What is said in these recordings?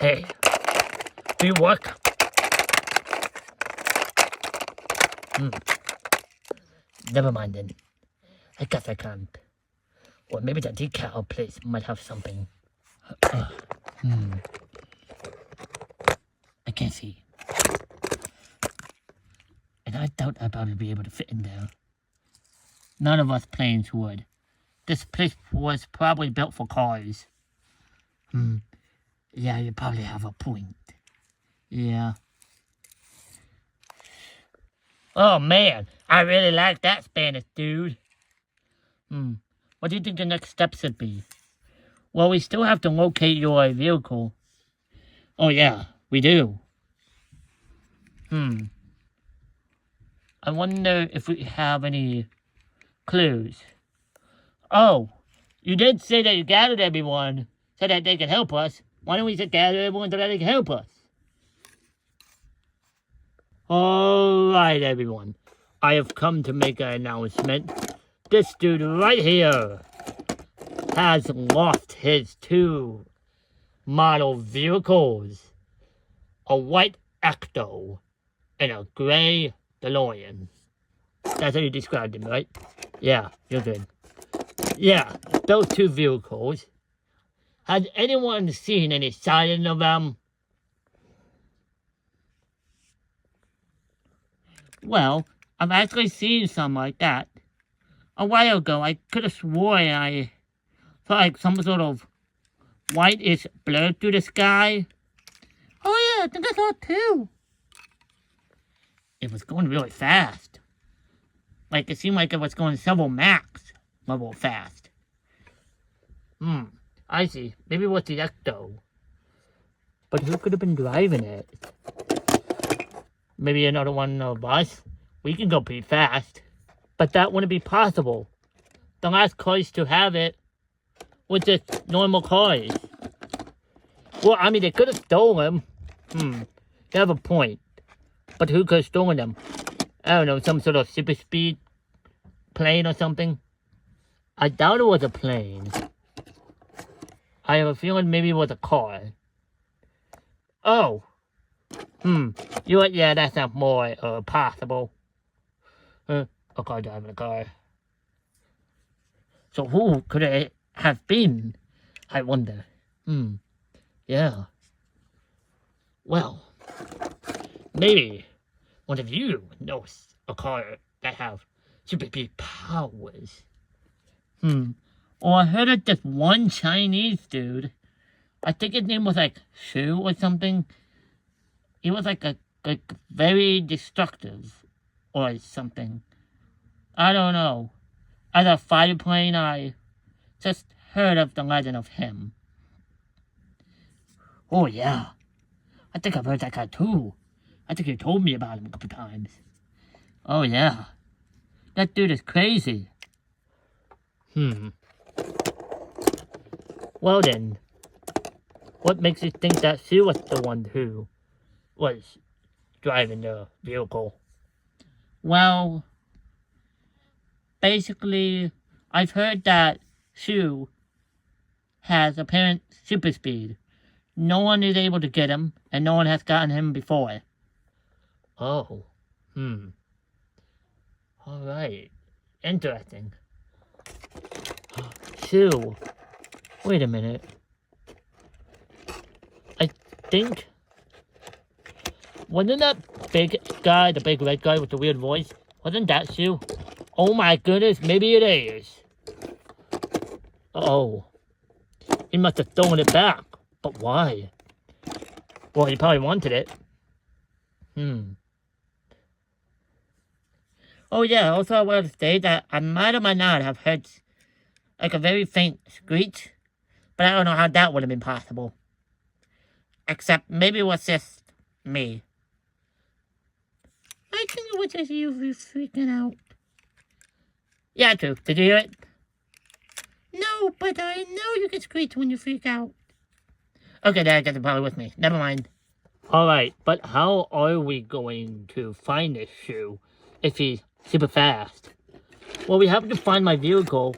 Hey, do you work? Never mind then. I guess I can't. Or maybe the decal place might have something. I can't see. And I doubt I'd probably be able to fit in there. None of us planes would. This place was probably built for cars. Yeah, you probably have a point. Yeah. Oh man, I really like that Spanish dude. What do you think the next step should be? Well, we still have to locate your vehicle. Oh yeah, we do. I wonder if we have any clues. Oh, you did say that you gathered everyone so that they can help us. Why don't we just gather everyone so that they can help us? Alright, everyone. I have come to make an announcement. This dude right here has lost his 2 model vehicles. A white Ecto and a gray DeLorean. That's how you described him, right? Yeah, you're good. Yeah, those 2 vehicles. Has anyone seen any sign of them? Well, I've actually seen some like that. A while ago, I could have sworn I saw like some sort of whitish blur through the sky. Oh yeah, I think I saw it too. It was going really fast. Like, it seemed like it was going several Mach level fast. I see. Maybe it was the Ecto. But who could have been driving it? Maybe another one of us? We can go pretty fast. But that wouldn't be possible. The last cars to have it was just normal cars. Well, I mean, they could have stolen them. They have a point. But who could have stolen them? I don't know, some sort of super speed plane or something? I doubt it was a plane. I have a feeling maybe it was a car. Oh. Yeah, that's not more possible. A car driving a car. So who could it have been? I wonder. Yeah. Well, maybe one of you knows a car that have super big powers. Or I heard of this one Chinese dude. I think his name was like Shu or something. He was like very destructive or something. I don't know. As a fighter plane, I just heard of the legend of him. Oh yeah. I think I've heard that guy too. I think you told me about him a couple times. Oh yeah. That dude is crazy. Well then, what makes you think that she was the one who was driving the vehicle? Well, basically, I've heard that Shu has apparent super speed. No one is able to get him, and no one has gotten him before. Oh, Alright, interesting. Shu, wait a minute. I think... Wasn't that big guy, the big red guy with the weird voice? Wasn't that Shu? Oh my goodness, maybe it is. Oh. He must have thrown it back. But why? Well, he probably wanted it. Oh yeah, also I wanted to say that I might or might not have heard like a very faint screech. But I don't know how that would have been possible. Except maybe it was just me. I think it was just you freaking out. Yeah, true. Did you hear it? No, but I know you can screech when you freak out. Okay, then I guess it's probably with me. Never mind. Alright, but how are we going to find this Shu if he's super fast? Well, we have to find my vehicle.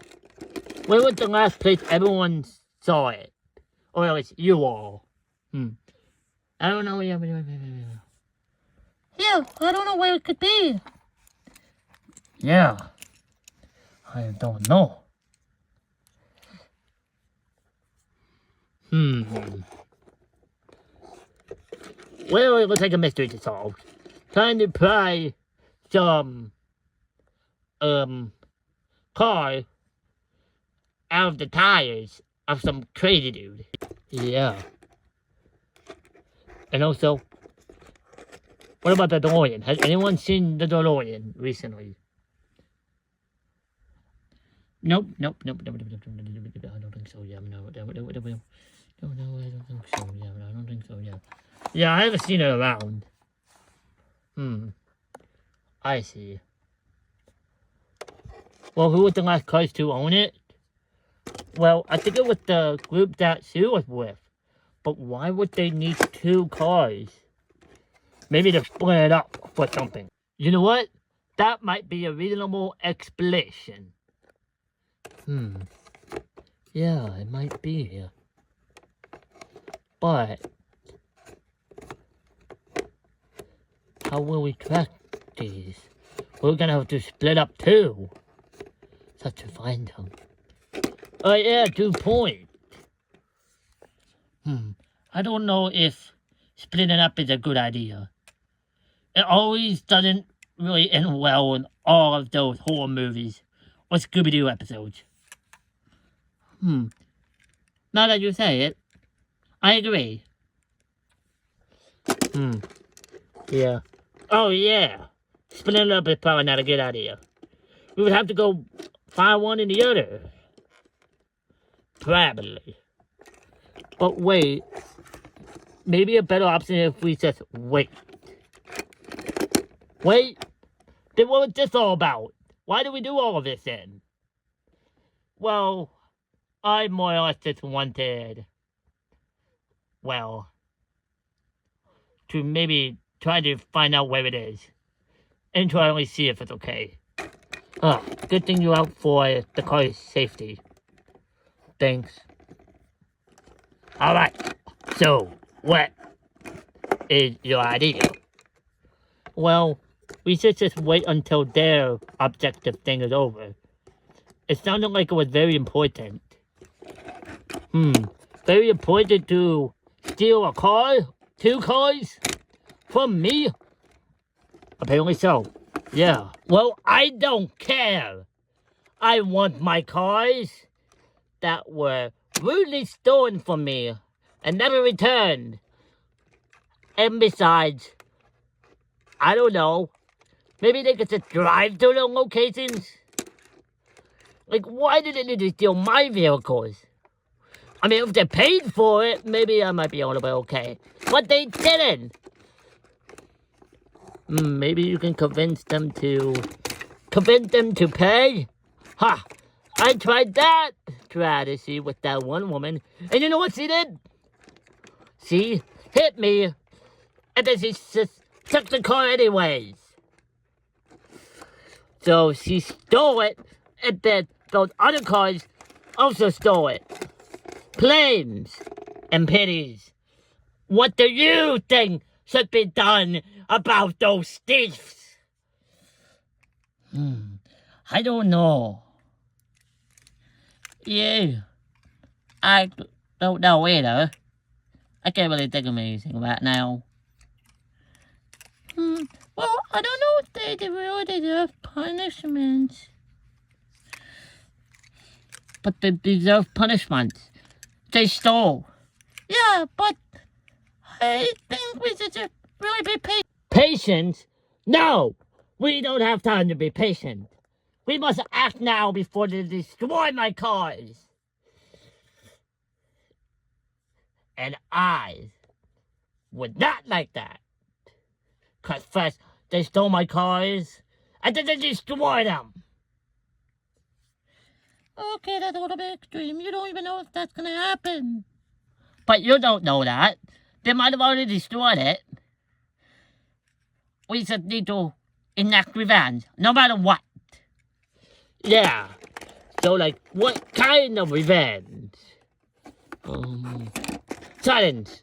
Where was the last place everyone saw it? Or at least you all. I don't know. Yeah, I don't know where it could be. Yeah, I don't know. Well, it looks like a mystery to solve. Trying to pry some, car out of the tires of some crazy dude. Yeah. And also, what about the DeLorean? Has anyone seen the DeLorean recently? Nope. I don't think so. Yeah, no, I don't think so. Yeah, I don't think so. Yeah. Yeah, I haven't seen it around. I see. Well, who was the last cars to own it? Well, I think it was the group that Sue was with. But why would they need 2 cars? Maybe to split it up for something. You know what? That might be a reasonable explanation. Yeah, it might be. But how will we track these? We're gonna have to split up 2. Just to find them. Oh yeah, good point. I don't know if splitting up is a good idea. It always doesn't really end well in all of those horror movies or Scooby-Doo episodes. Now that you say it, I agree. Yeah. Oh yeah. Splitting up is probably not a good idea. We would have to go find one in the other. Probably. But wait. Maybe a better option if we just wait. Wait? Then what was this all about? Why do we do all of this then? Well, I more or less just wanted, well, to maybe try to find out where it is. And try to only see if it's okay. Good thing you're out for the car's safety. Thanks. Alright, so, what is your idea? Well, we should just wait until their objective thing is over. It sounded like it was very important. Very important to steal a car? 2 cars? From me? Apparently so. Yeah. Well, I don't care. I want my cars that were rudely stolen from me and never returned. And besides, I don't know, maybe they could just drive to the locations? Like, why did they need to steal my vehicles? I mean, if they paid for it, maybe I might be a little bit okay. But they didn't! Maybe you can convince them to pay? Ha! I tried that strategy with that one woman, and you know what she did? She hit me, and then she just took the car anyways. So she stole it, and then those other cars also stole it. Claims and pities. What do you think should be done about those thieves? I don't know. Yeah, I don't know either. I can't really think of anything right now. Well, I don't know if they really deserve punishment. But they deserve punishment. They stole. Yeah, but I think we should just really be patient. Patient? No! We don't have time to be patient. We must act now before they destroy my cars. And I would not like that. Cause first, they stole my cars, and then they destroyed them. Okay, that's a little bit extreme. You don't even know if that's gonna happen. But you don't know that. They might have already destroyed it. We just need to enact revenge, no matter what. Yeah. So, like, what kind of revenge? Silence.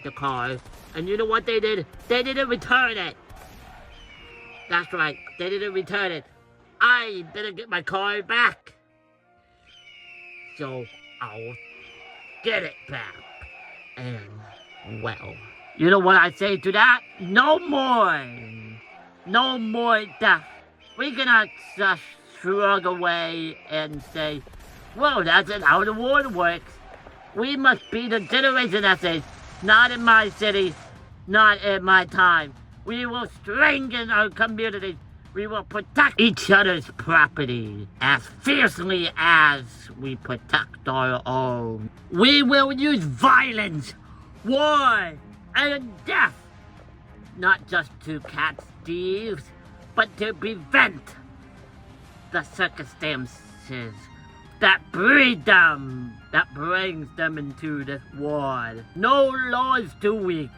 the car. And you know what they did? They didn't return it. That's right, they didn't return it. I didn't get my car back. So I'll get it back. And, well, you know what I say to that? No more. No more death. We cannot just shrug away and say, well, that's not how the world works. We must be the generation that says, not in my city, not in my time. We will strengthen our communities. We will protect each other's property as fiercely as we protect our own. We will use violence, war, and death, not just to catch thieves, but to prevent the circumstances that breed them, that brings them into this war. No law is too weak.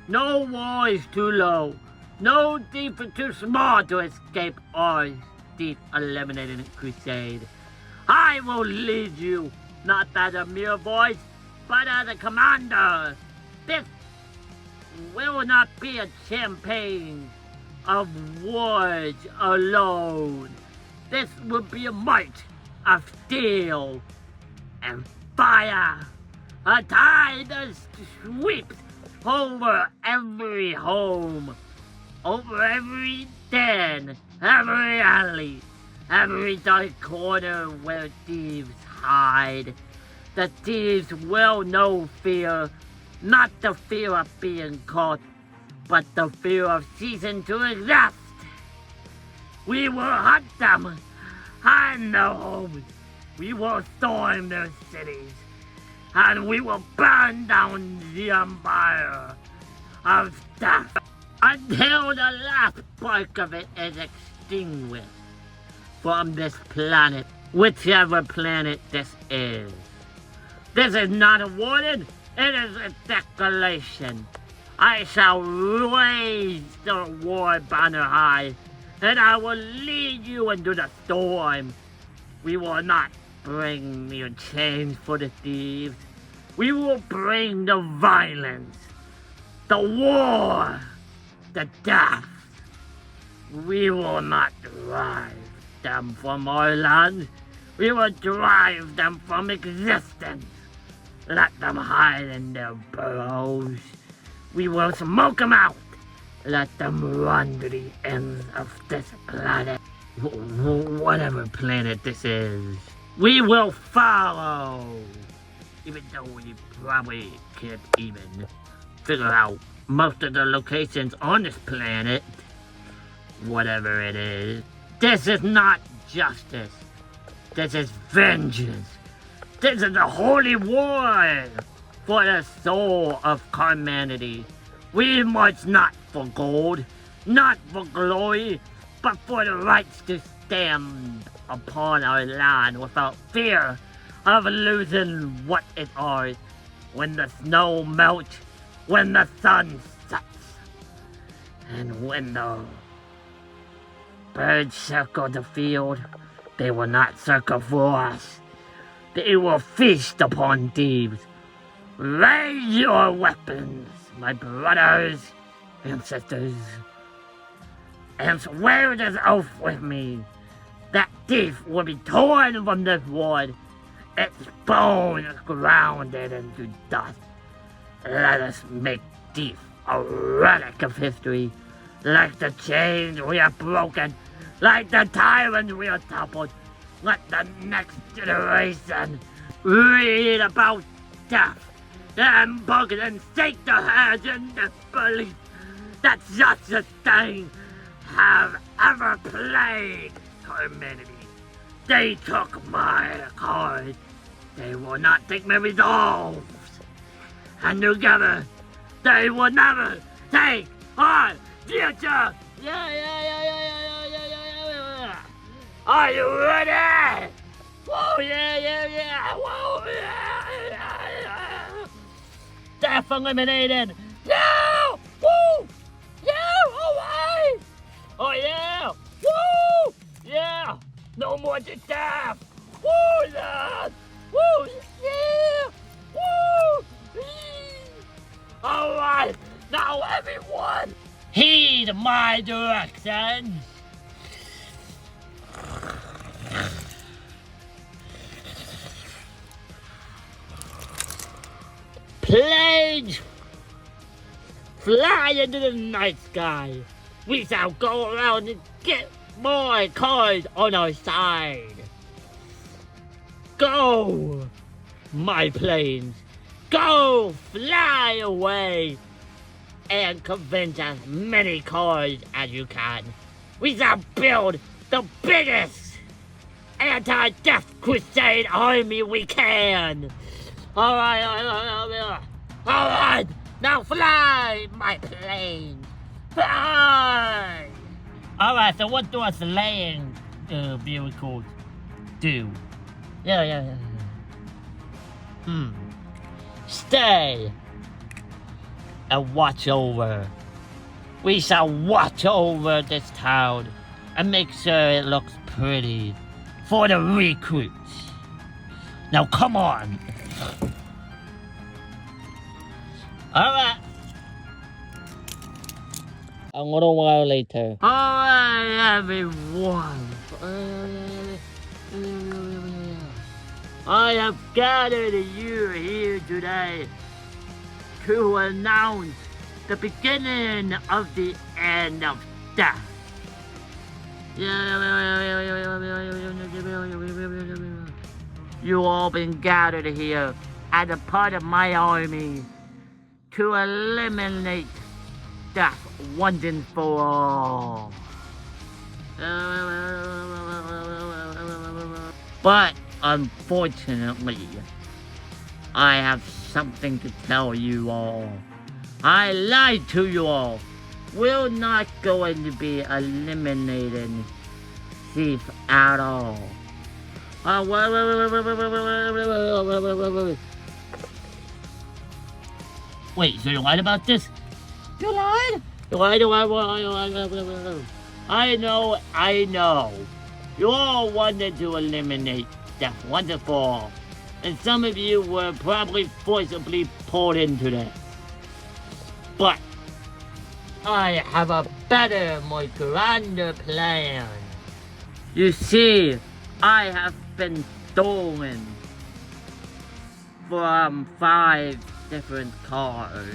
No wall is too low. No thief is too small to escape our thief eliminating crusade. I will lead you, not as a mere voice, but as a commander. This will not be a campaign of words alone. This will be a march of steel and fire. A tide that sweeps over every home, over every den, every alley, every dark corner where thieves hide. The thieves will know fear, not the fear of being caught, but the fear of ceasing to exist. We will hunt them, hide their homes. We will storm their cities, and we will burn down the empire of death until the last spark of it is extinguished from this planet, whichever planet this is. This is not a warning, it is a declaration. I shall raise the war banner high, and I will lead you into the storm. We will not bring your chains for the thieves. We will bring the violence, the war, the death. We will not drive them from our land. We will drive them from existence. Let them hide in their burrows. We will smoke them out. Let them run to the ends of this planet. Whatever planet this is. We will follow. Even though we probably can't even figure out most of the locations on this planet. Whatever it is. This is not justice. This is vengeance. This is a holy war for the soul of humanity. We march not for gold, not for glory, but for the rights to stand upon our land without fear of losing what is ours. When the snow melts, when the sun sets, and when the birds circle the field, they will not circle for us. They will feast upon thieves. Raise your weapons, my brothers and sisters, and swear this oath with me. That thief will be torn from this wood, its bones grounded into dust. Let us make thief a relic of history, like the chains we have broken, like the tyrants we have toppled. Let the next generation read about death and bugged and shake their heads in disbelief that such a thing have ever plagued humanity. They took my card. They will not take my resolves. And together, they will never take our future. Yeah. Are you ready? Whoa, yeah. Whoa, yeah. Death eliminated. No! Woo! Yeah! Away! Oh, yeah! Woo! Yeah! No more to death! Woo! Yeah! Woo! Yeah! Woo! Alright, now everyone, heed my directions. Planes, fly into the night sky. We shall go around and get more cars on our side. Go, my planes. Go fly away and convince as many cars as you can. We shall build the biggest anti-death crusade army we can. Alright, now fly, my plane. Fly! Alright, so what do a slaying vehicles do? Yeah. Stay and watch over. We shall watch over this town and make sure it looks pretty for the recruits. Now come on. Alright. A little while later. Alright, everyone. I have gathered you here today to announce the beginning of the end of death. You all been gathered here as a part of my army to eliminate death once and for all. But unfortunately, I have something to tell you all. I lied to you all. We're not going to be eliminating Thief at all. Wait, so you lied about this? You lied? You lied. I know. You all wanted to eliminate death once and for all. And some of you were probably forcibly pulled into that. But I have a better, more grander plan. You see, I have been stolen from 5 different cars.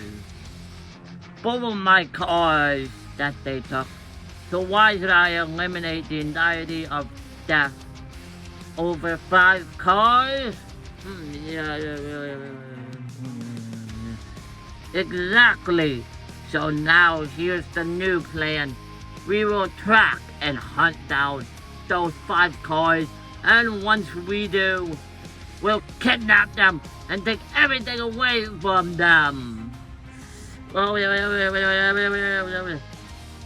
Both of my cars that they took. So why should I eliminate the entirety of death over 5 cars? Exactly. So now here's the new plan. We will track and hunt down those 5 cars, and once we do, we'll kidnap them and take everything away from them.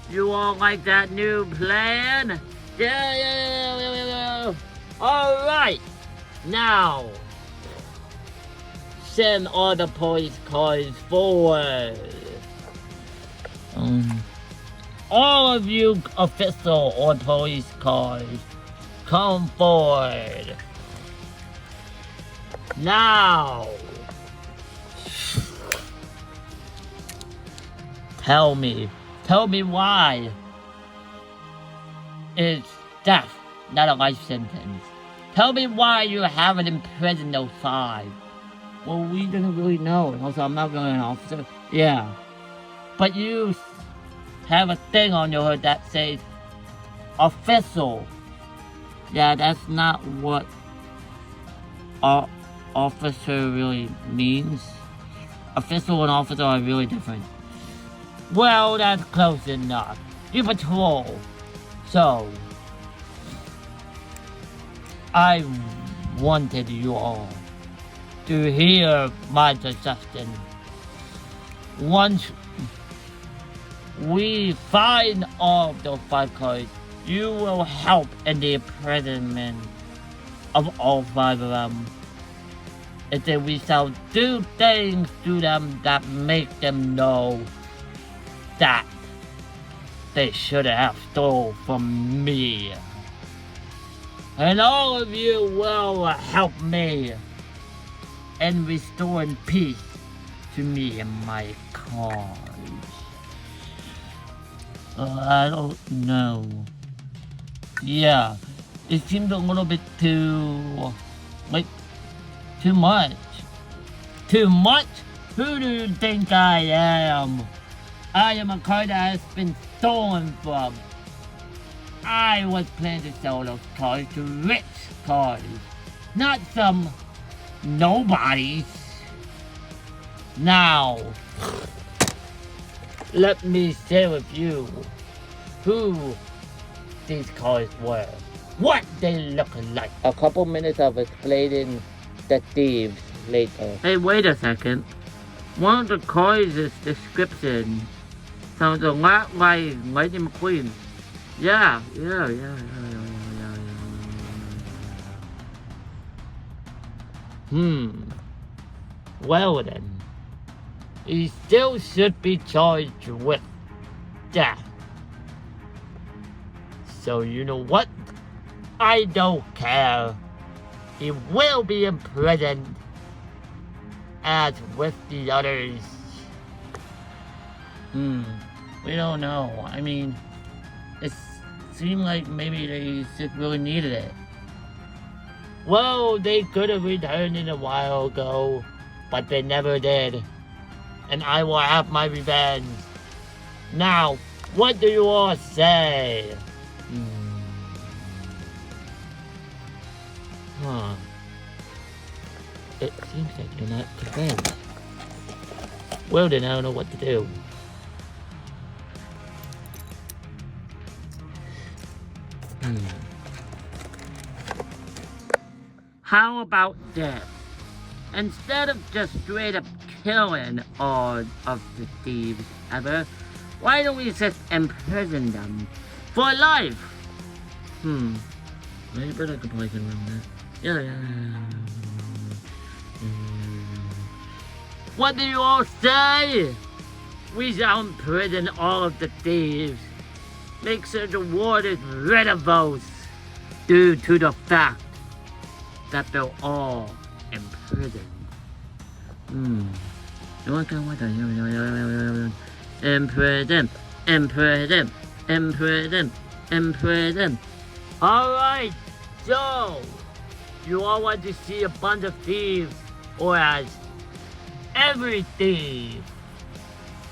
You all like that new plan? Yeah. Alright. Now, send all the police cars forward. All of you official or police cars, come forward. Now, tell me why it's death, not a life sentence. Tell me why you haven't imprisoned those 5. Well, we didn't really know. Also, I'm not really an officer. Yeah. But you have a thing on your hood that says official. Yeah, that's not what officer really means. Official and officer are really different. Well, that's close enough. You patrol. So, I wanted you all to hear my suggestion. Once we find all of those 5 cars, you will help in the imprisonment of all 5 of them. And then we shall do things to them that make them know that they should have stole from me. And all of you will help me in restoring peace to me in my cards. I don't know. Yeah, it seems a little bit too, like, too much. Too much? Who do you think I am? I am a card that has been stolen from. I was planning to sell those cards to rich cards, not some nobodies. Now, let me share with you who these cards were, what they look like. A couple minutes of explaining the thieves later. Hey, wait a second. One of the cards' description sounds a lot like Lightning McQueen. Yeah. Well then, he still should be charged with death. So you know what? I don't care. He will be imprisoned as with the others. We don't know. I mean, it seemed like maybe they just really needed it. Well, they could have returned it a while ago, but they never did. And I will have my revenge. Now, what do you all say? It seems like you're not convinced. Well then, I don't know what to do. How about this? Instead of just straight up killing all of the thieves ever, why don't we just imprison them for life? Maybe I could probably get around that. Yeah. What do you all say? We shall imprison all of the thieves. Make sure the ward is rid of those, due to the fact that they're all imprisoned. Imprison. Alright, so you all want to see a bunch of thieves, or as every thief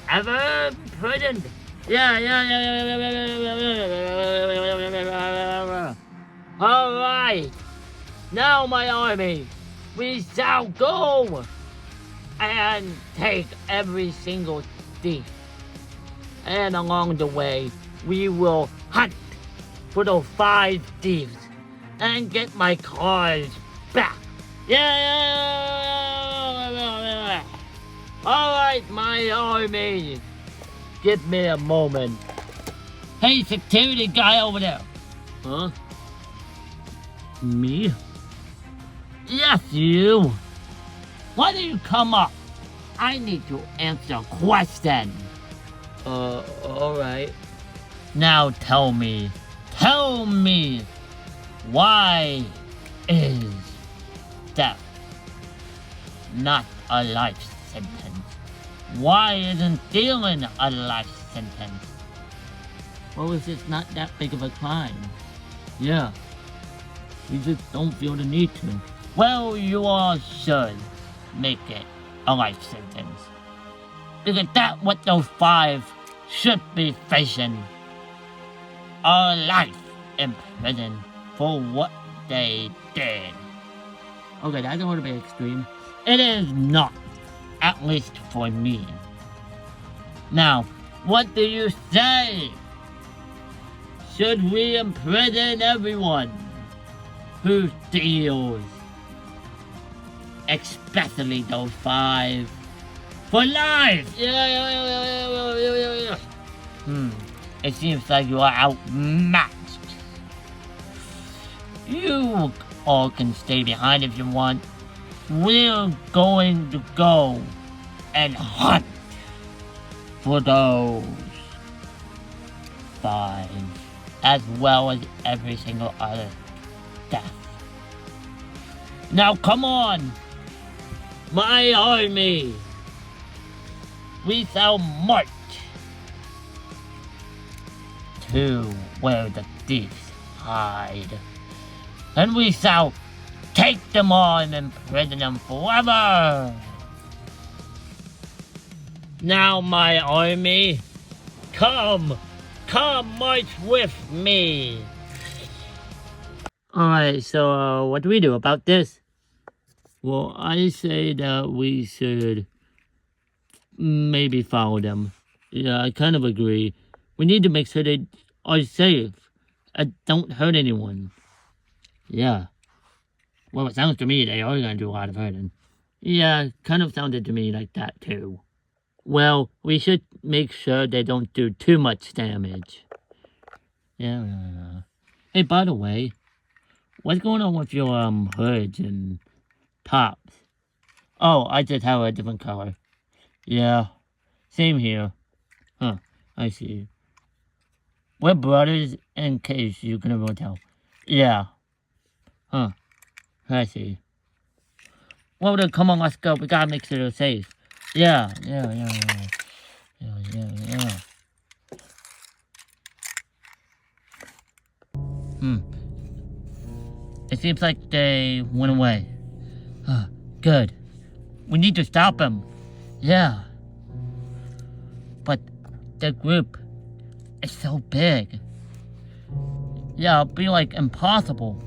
ever imprisoned? Yeah. Alright, now my army, we shall go and take every single thief. And along the way, we will hunt for those 5 thieves and get my cards back. Yeah. Alright, my army, give me a moment. Hey, security guy over there. Huh? Me? Yes, you. Why don't you come up? I need to answer a question. Alright. Now tell me, why is death not a life sentence? Why isn't stealing a life sentence? Well, it's just not that big of a crime. Yeah. You just don't feel the need to. Well, you all should make it a life sentence. Because that's what those 5 should be facing. A life in prison for what they did. Okay, that's a little bit extreme. It is not, at least for me. Now, what do you say? Should we imprison everyone who steals? Especially those 5 for life! Yeah. It seems like you are outmatched. You all can stay behind if you want. We're going to go and hunt for those 5, as well as every single other death. Now come on, my army. we shall march to where the thieves hide. And we shall take them on and imprison them forever. Now, my army, come march with me. Alright, so what do we do about this? Well, I say that we should maybe follow them. Yeah, I kind of agree. We need to make sure they are safe and don't hurt anyone. Yeah. Well, it sounds to me they are going to do a lot of hurting. Yeah, kind of sounded to me like that too. Well, we should make sure they don't do too much damage. Yeah. Hey, by the way, what's going on with your hoods and tops? Oh, I just have a different color. Yeah, same here. Huh, I see. We're brothers in case you can ever tell. Yeah. Huh, I see. Well then, come on, let's go. We gotta make sure they're safe. Yeah. It seems like they went away. Good. We need to stop them. Yeah. But the group is so big. Yeah, it'd be like impossible.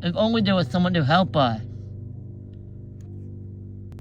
If only there was someone to help us.